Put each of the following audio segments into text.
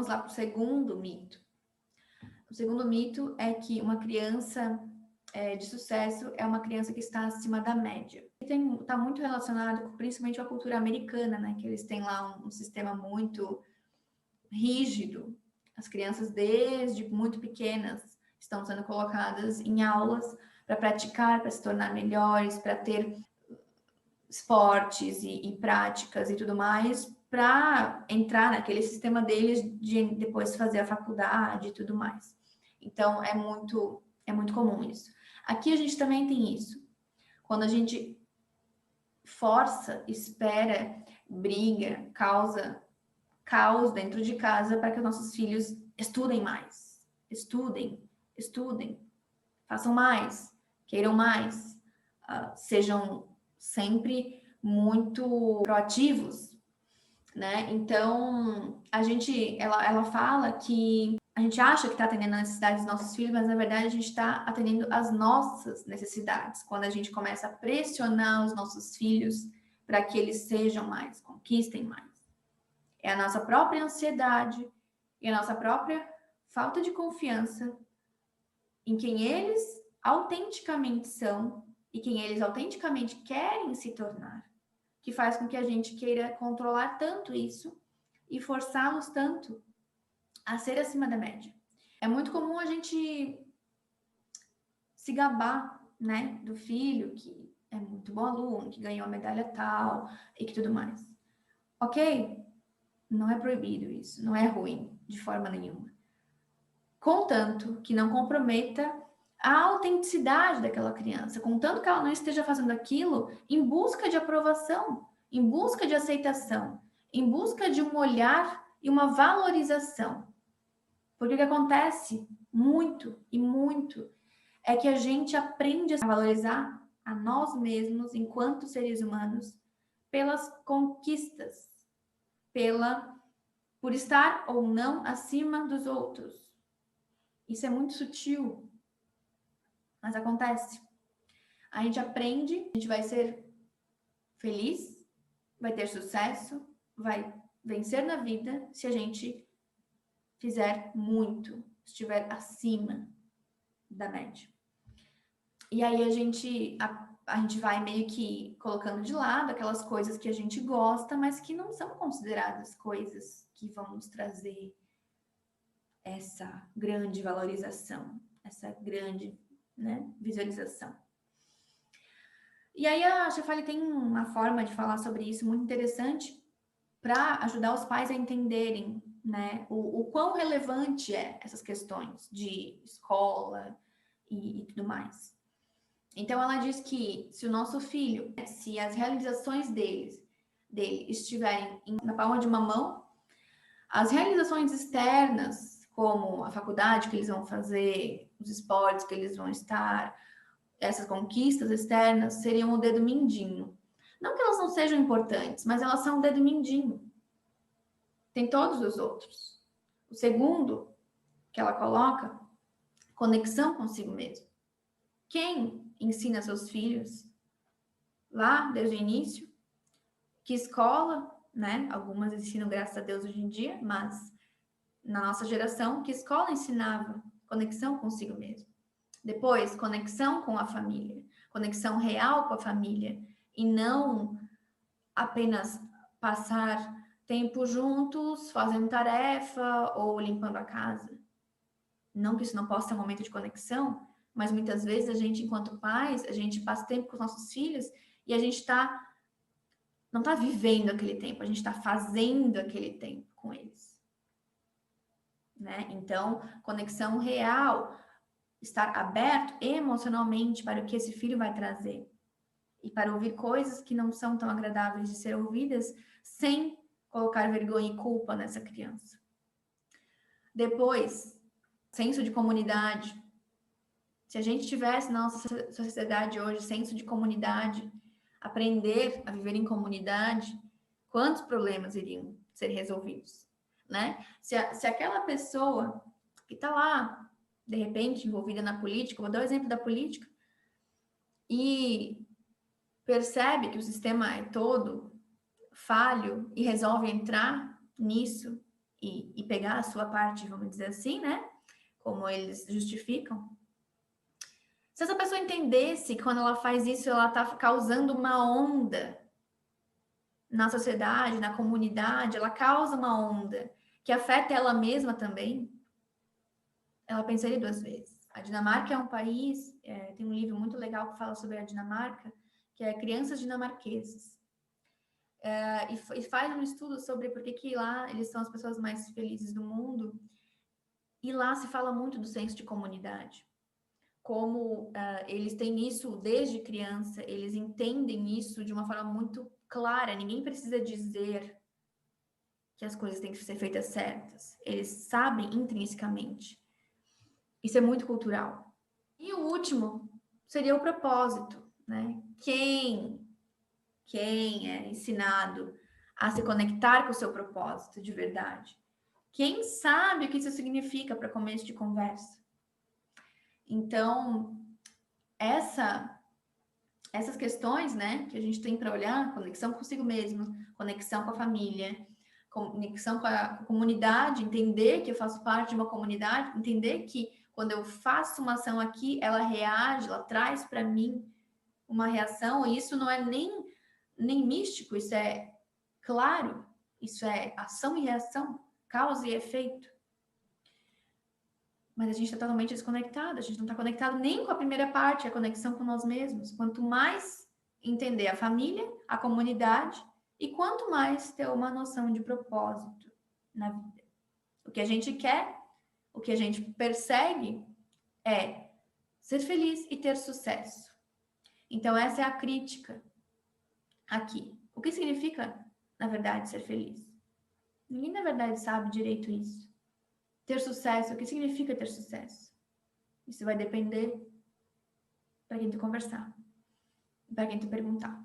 lá para o segundo mito. O segundo mito é que uma criança de sucesso é uma criança que está acima da média. Está muito relacionado principalmente com a cultura americana, né? Que eles têm lá um sistema muito rígido. As crianças, desde muito pequenas, estão sendo colocadas em aulas para praticar, para se tornar melhores, para ter esportes e práticas e tudo mais, para entrar naquele sistema deles de depois fazer a faculdade e tudo mais. Então, é muito comum isso. Aqui a gente também tem isso. Quando a gente força, espera, briga, causa caos dentro de casa para que os nossos filhos estudem mais. Estudem, façam mais, queiram mais, sejam sempre muito proativos, né? Então, ela fala que a gente acha que está atendendo as necessidades dos nossos filhos, mas na verdade a gente está atendendo as nossas necessidades. Quando a gente começa a pressionar os nossos filhos para que eles sejam mais, conquistem mais. É a nossa própria ansiedade e a nossa própria falta de confiança em quem eles autenticamente são e quem eles autenticamente querem se tornar, que faz com que a gente queira controlar tanto isso e forçá-los tanto a ser acima da média. É muito comum a gente se gabar, né, do filho que é muito bom aluno, que ganhou a medalha tal e que tudo mais. Ok? Não é proibido isso, não é ruim de forma nenhuma. Contanto que não comprometa a autenticidade daquela criança, contanto que ela não esteja fazendo aquilo em busca de aprovação, em busca de aceitação, em busca de um olhar e uma valorização. Porque o que acontece muito e muito é que a gente aprende a valorizar a nós mesmos enquanto seres humanos pelas conquistas, por estar ou não acima dos outros. Isso é muito sutil, mas acontece. A gente aprende, a gente vai ser feliz, vai ter sucesso, vai vencer na vida se a gente fizer muito, estiver acima da média. E aí a gente vai meio que colocando de lado aquelas coisas que a gente gosta, mas que não são consideradas coisas que vão nos trazer essa grande valorização, essa grande, né, visualização. E aí a Shefali tem uma forma de falar sobre isso muito interessante para ajudar os pais a entenderem, né, o quão relevante é essas questões de escola e tudo mais. Então ela diz que se o nosso filho, se as realizações dele estiverem na palma de uma mão, as realizações externas, como a faculdade que eles vão fazer, os esportes que eles vão estar, essas conquistas externas, seriam o dedo mindinho. Não que elas não sejam importantes, mas elas são o dedo mindinho. Tem todos os outros. O segundo que ela coloca, conexão consigo mesmo. Quem ensina seus filhos lá desde o início? Que escola, né? Algumas ensinam, graças a Deus, hoje em dia, mas na nossa geração, que escola ensinava conexão consigo mesmo? Depois, conexão com a família, conexão real com a família, e não apenas passar tempo juntos, fazendo tarefa ou limpando a casa. Não que isso não possa ser um momento de conexão, mas muitas vezes a gente, enquanto pais, a gente passa tempo com os nossos filhos e a gente não está vivendo aquele tempo, a gente está fazendo aquele tempo com eles. Né? Então, conexão real, estar aberto emocionalmente para o que esse filho vai trazer e para ouvir coisas que não são tão agradáveis de ser ouvidas sem colocar vergonha e culpa nessa criança. Depois, senso de comunidade. Se a gente tivesse na nossa sociedade hoje senso de comunidade, aprender a viver em comunidade, quantos problemas iriam ser resolvidos, né? Se aquela pessoa que está lá, de repente, envolvida na política, vou dar o exemplo da política, e percebe que o sistema é todo falho e resolve entrar nisso e pegar a sua parte, vamos dizer assim, né? Como eles justificam. Se essa pessoa entendesse que quando ela faz isso, ela está causando uma onda na sociedade, na comunidade, ela causa uma onda que afeta ela mesma também, ela pensaria 2 vezes. A Dinamarca é um país, tem um livro muito legal que fala sobre a Dinamarca, que é Crianças Dinamarquesas. E faz um estudo sobre por que lá eles são as pessoas mais felizes do mundo. E lá se fala muito do senso de comunidade. Como eles têm isso desde criança, eles entendem isso de uma forma muito clara. Ninguém precisa dizer que as coisas têm que ser feitas certas. Eles sabem intrinsecamente. Isso é muito cultural. E o último seria o propósito, né? Quem é ensinado a se conectar com o seu propósito de verdade? Quem sabe o que isso significa para começo de conversa? Então, essas questões, né, que a gente tem para olhar, conexão consigo mesmo, conexão com a família, conexão com a comunidade, entender que eu faço parte de uma comunidade, entender que quando eu faço uma ação aqui, ela reage, ela traz para mim uma reação, e isso não é nem místico, isso é claro, isso é ação e reação, causa e efeito. Mas a gente está totalmente desconectado, a gente não está conectado nem com a primeira parte, a conexão com nós mesmos. Quanto mais entender a família, a comunidade, e quanto mais ter uma noção de propósito na vida. O que a gente quer, o que a gente persegue é ser feliz e ter sucesso. Então, essa é a crítica aqui. O que significa, na verdade, ser feliz? Ninguém, na verdade, sabe direito isso. Ter sucesso, o que significa ter sucesso? Isso vai depender para quem tu conversar, para quem tu perguntar.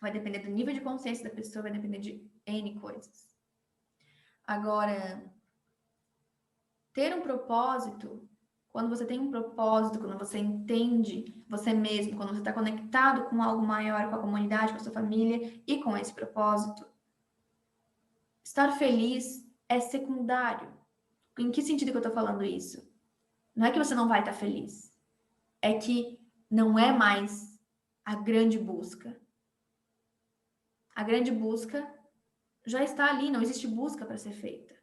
Vai depender do nível de consciência da pessoa, vai depender de N coisas. Agora, ter um propósito, quando você tem um propósito, quando você entende você mesmo, quando você está conectado com algo maior, com a comunidade, com a sua família e com esse propósito, estar feliz é secundário. Em que sentido que eu estou falando isso? Não é que você não vai estar feliz. É que não é mais a grande busca. A grande busca já está ali, não existe busca para ser feita.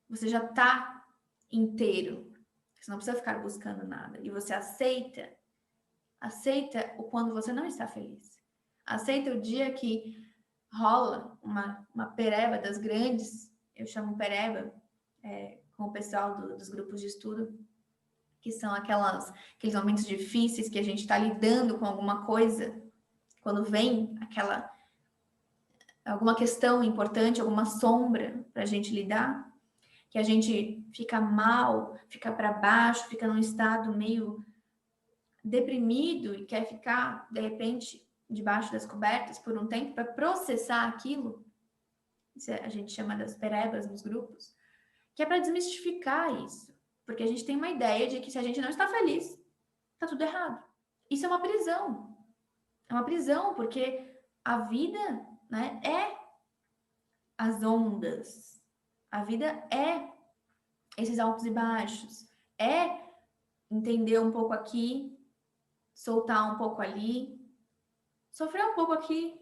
Você já está inteiro. Você não precisa ficar buscando nada. E você aceita o quando você não está feliz. Aceita o dia que rola uma pereba das grandes, eu chamo pereba, com o pessoal dos grupos de estudo, que são aqueles momentos difíceis que a gente está lidando com alguma coisa, quando vem alguma questão importante, alguma sombra para a gente lidar, que a gente fica mal, fica para baixo, fica num estado meio deprimido e quer ficar, de repente, debaixo das cobertas por um tempo para processar aquilo. Isso a gente chama das perebas nos grupos, que é para desmistificar isso. Porque a gente tem uma ideia de que se a gente não está feliz, está tudo errado. Isso é uma prisão. É uma prisão, porque a vida, né, é as ondas. A vida é esses altos e baixos. É entender um pouco aqui, soltar um pouco ali, sofrer um pouco aqui,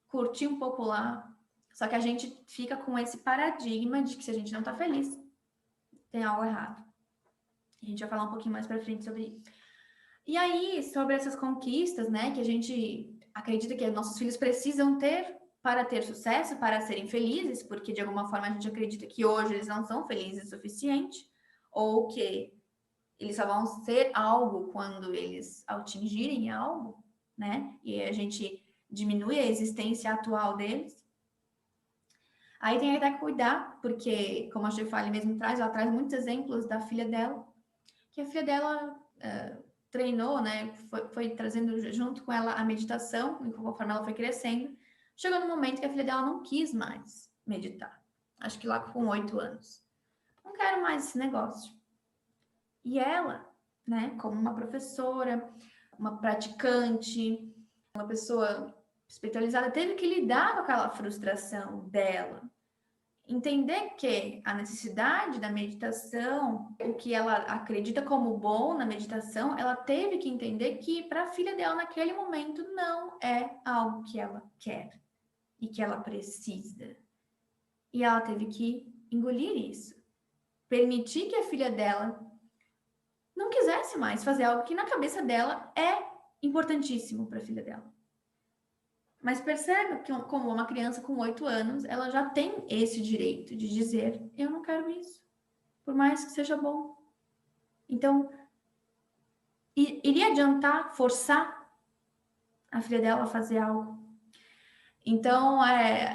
curtir um pouco lá. Só que a gente fica com esse paradigma de que se a gente não tá feliz, tem algo errado. A gente vai falar um pouquinho mais pra frente sobre isso. E aí, sobre essas conquistas, né, que a gente acredita que nossos filhos precisam ter para ter sucesso, para serem felizes, porque de alguma forma a gente acredita que hoje eles não são felizes o suficiente, ou que eles só vão ser algo quando eles atingirem algo, né? E a gente diminui a existência atual deles. Aí tem até que cuidar, porque, como a Stefani mesmo traz, ela traz muitos exemplos da filha dela, que a filha dela treinou, né? Foi trazendo junto com ela a meditação, e conforme ela foi crescendo, chegou no momento que a filha dela não quis mais meditar. Acho que lá com 8 anos. Não quero mais esse negócio. E ela, né, como uma professora, uma praticante, uma pessoa espiritualizada, teve que lidar com aquela frustração dela. Entender que a necessidade da meditação, o que ela acredita como bom na meditação, ela teve que entender que para a filha dela naquele momento não é algo que ela quer e que ela precisa. E ela teve que engolir isso. Permitir que a filha dela não quisesse mais fazer algo que na cabeça dela é importantíssimo para a filha dela. Mas percebe que, como uma criança com 8 anos, ela já tem esse direito de dizer: eu não quero isso, por mais que seja bom. Então, iria adiantar forçar a filha dela a fazer algo? Então,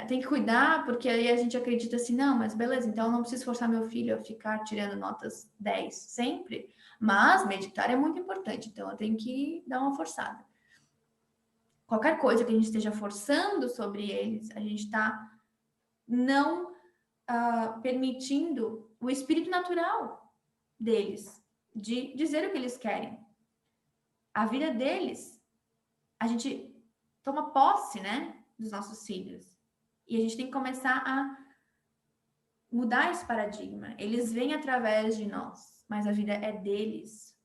tem que cuidar, porque aí a gente acredita assim: não, mas beleza, então eu não preciso forçar meu filho a ficar tirando notas 10 sempre, mas meditar é muito importante, então eu tenho que dar uma forçada. Qualquer coisa que a gente esteja forçando sobre eles, a gente está não permitindo o espírito natural deles de dizer o que eles querem. A vida deles, a gente toma posse, né, dos nossos filhos. E a gente tem que começar a mudar esse paradigma. Eles vêm através de nós, mas a vida é deles.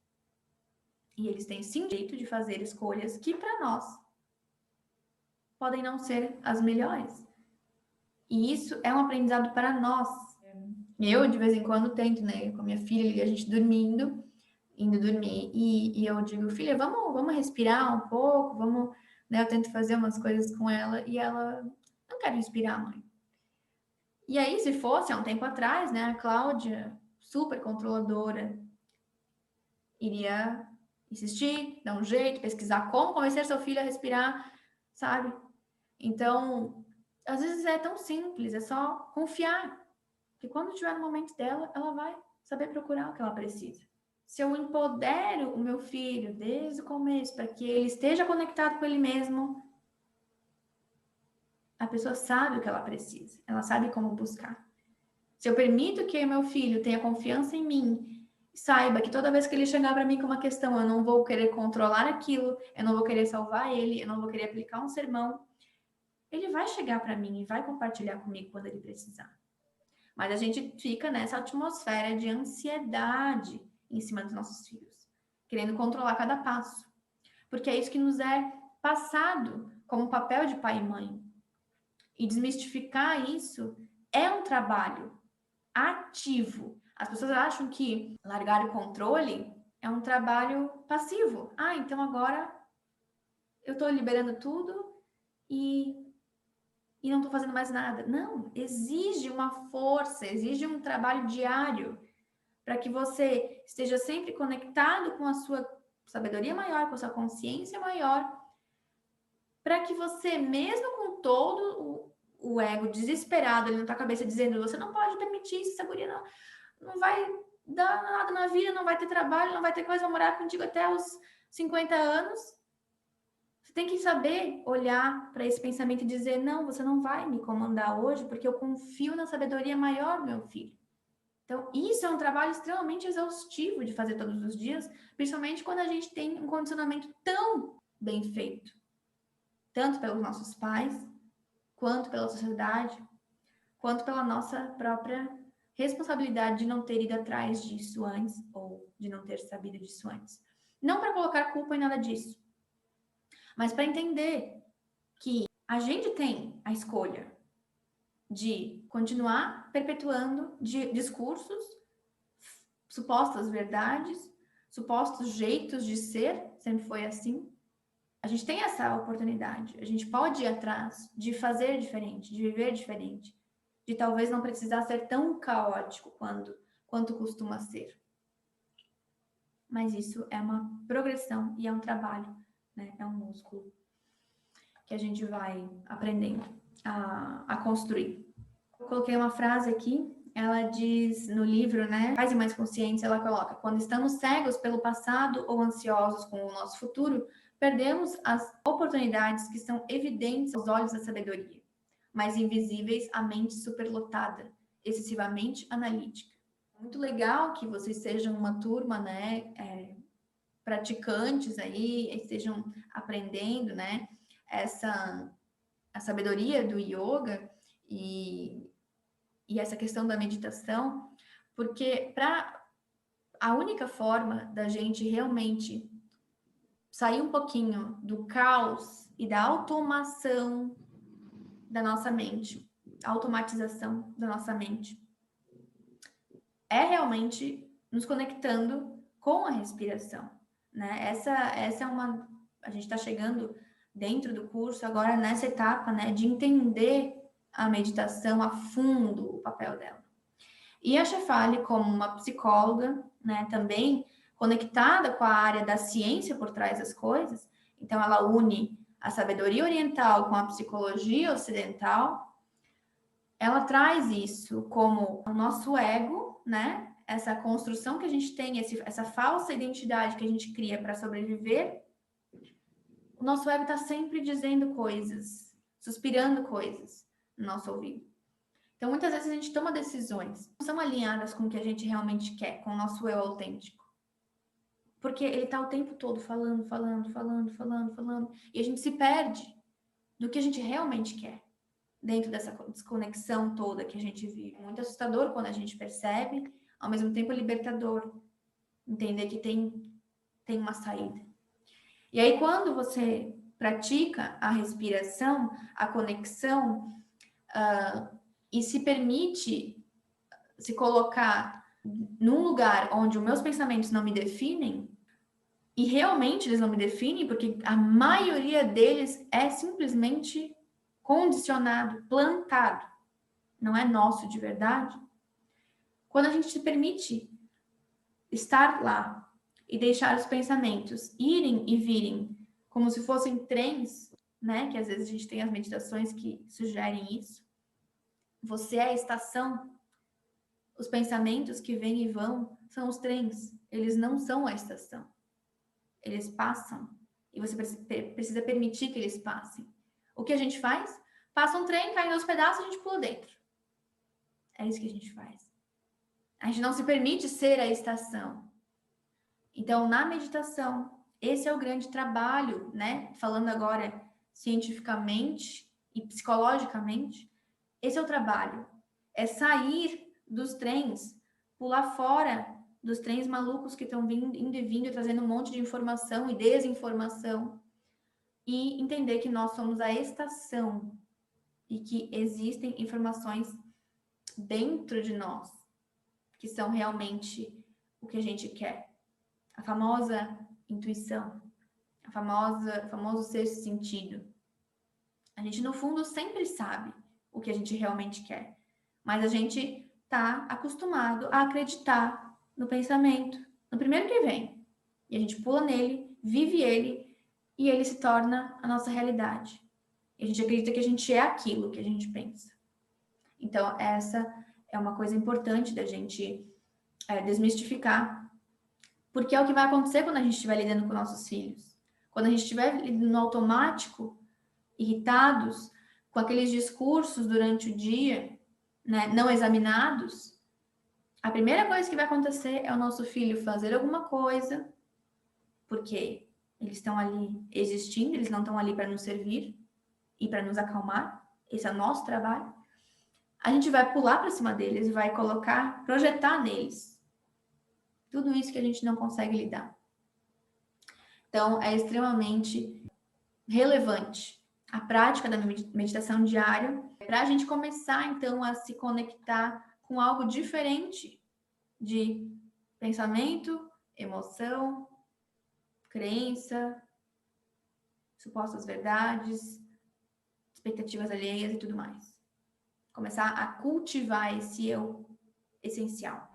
E eles têm sim o direito de fazer escolhas que para nós podem não ser as melhores. E isso é um aprendizado para nós. Eu, de vez em quando, tento, né, com minha filha, a gente dormindo, indo dormir, e eu digo: filha, vamos respirar um pouco, vamos, né, eu tento fazer umas coisas com ela, e ela: não quero respirar, mãe. E aí, se fosse há um tempo atrás, né, a Cláudia, super controladora, iria insistir, dar um jeito, pesquisar como convencer seu filho a respirar, sabe? Então, às vezes é tão simples, é só confiar, que quando estiver no momento dela, ela vai saber procurar o que ela precisa. Se eu empodero o meu filho desde o começo para que ele esteja conectado com ele mesmo, a pessoa sabe o que ela precisa, ela sabe como buscar. Se eu permito que meu filho tenha confiança em mim, saiba que toda vez que ele chegar para mim com uma questão, eu não vou querer controlar aquilo, eu não vou querer salvar ele, eu não vou querer aplicar um sermão, ele vai chegar para mim e vai compartilhar comigo quando ele precisar. Mas a gente fica nessa atmosfera de ansiedade em cima dos nossos filhos, querendo controlar cada passo. Porque é isso que nos é passado como papel de pai e mãe. E desmistificar isso é um trabalho ativo. As pessoas acham que largar o controle é um trabalho passivo. Ah, então agora eu estou liberando tudo e não estou fazendo mais nada. Não, exige uma força, exige um trabalho diário para que você esteja sempre conectado com a sua sabedoria maior, com a sua consciência maior, para que você, mesmo com todo o ego desesperado ali na tua cabeça, dizendo: você não pode permitir isso, essa guria não vai dar nada na vida, não vai ter trabalho, não vai ter coisa, vai morar contigo até os 50 anos. Você tem que saber olhar para esse pensamento e dizer: não, você não vai me comandar hoje, porque eu confio na sabedoria maior do meu filho. Então, isso é um trabalho extremamente exaustivo de fazer todos os dias, principalmente quando a gente tem um condicionamento tão bem feito, tanto pelos nossos pais, quanto pela sociedade, quanto pela nossa própria responsabilidade de não ter ido atrás disso antes ou de não ter sabido disso antes. Não para colocar culpa em nada disso, mas para entender que a gente tem a escolha de continuar perpetuando discursos, supostas verdades, supostos jeitos de ser, sempre foi assim. A gente tem essa oportunidade, a gente pode ir atrás de fazer diferente, de viver diferente, de talvez não precisar ser tão caótico quanto costuma ser. Mas isso é uma progressão e é um trabalho, né? É um músculo que a gente vai aprendendo a construir. Eu coloquei uma frase aqui, ela diz no livro, né? Pais e Mães Conscientes, ela coloca: quando estamos cegos pelo passado ou ansiosos com o nosso futuro, perdemos as oportunidades que são evidentes aos olhos da sabedoria, mas invisíveis à mente superlotada, excessivamente analítica. Muito legal que vocês sejam uma turma, né? Praticantes aí, estejam aprendendo, né? A sabedoria do yoga, e e essa questão da meditação, porque a única forma da gente realmente sair um pouquinho do caos e da automação da nossa mente, automatização da nossa mente, é realmente nos conectando com a respiração, né? Essa é uma... A gente está chegando dentro do curso agora nessa etapa, né, de entender a meditação a fundo, o papel dela. E a Shefali, como uma psicóloga, né, também conectada com a área da ciência por trás das coisas, então ela une a sabedoria oriental com a psicologia ocidental, ela traz isso como o nosso ego, né? Essa construção que a gente tem, essa falsa identidade que a gente cria para sobreviver. O nosso ego está sempre dizendo coisas, suspirando coisas no nosso ouvido. Então, muitas vezes a gente toma decisões que não são alinhadas com o que a gente realmente quer, com o nosso eu autêntico. Porque ele está o tempo todo falando. E a gente se perde do que a gente realmente quer dentro dessa desconexão toda que a gente vive. Muito assustador quando a gente percebe, ao mesmo tempo libertador. Entender que tem uma saída. E aí, quando você pratica a respiração, a conexão, e se permite se colocar num lugar onde os meus pensamentos não me definem, e realmente eles não me definem, porque a maioria deles é simplesmente condicionado, plantado, não é nosso de verdade. Quando a gente se permite estar lá e deixar os pensamentos irem e virem como se fossem trens, né? Que às vezes a gente tem as meditações que sugerem isso. Você é a estação. Os pensamentos que vêm e vão são os trens. Eles não são a estação. Eles passam. E você precisa permitir que eles passem. O que a gente faz? Passa um trem, cai nos pedaços, a gente pula dentro. É isso que a gente faz. A gente não se permite ser a estação. Então, na meditação, esse é o grande trabalho, né? Falando agora cientificamente e psicologicamente, esse é o trabalho. É sair dos trens, pular fora dos trens malucos que estão indo e vindo, trazendo um monte de informação e desinformação, e entender que nós somos a estação e que existem informações dentro de nós que são realmente o que a gente quer. A famosa intuição, famoso sexto sentido. A gente, no fundo, sempre sabe o que a gente realmente quer, mas a gente está acostumado a acreditar no pensamento, no primeiro que vem. E a gente pula nele, vive ele, e ele se torna a nossa realidade. E a gente acredita que a gente é aquilo que a gente pensa. Então, essa é uma coisa importante da gente desmistificar, porque é o que vai acontecer quando a gente estiver lidando com nossos filhos. Quando a gente estiver lidando no automático, irritados, com aqueles discursos durante o dia, né, não examinados, a primeira coisa que vai acontecer é o nosso filho fazer alguma coisa, porque eles estão ali existindo, eles não estão ali para nos servir e para nos acalmar. Esse é o nosso trabalho. A gente vai pular para cima deles e vai projetar neles tudo isso que a gente não consegue lidar. Então, é extremamente relevante a prática da meditação diária para a gente começar, então, a se conectar com algo diferente de pensamento, emoção, crença, supostas verdades, expectativas alheias e tudo mais. Começar a cultivar esse eu essencial.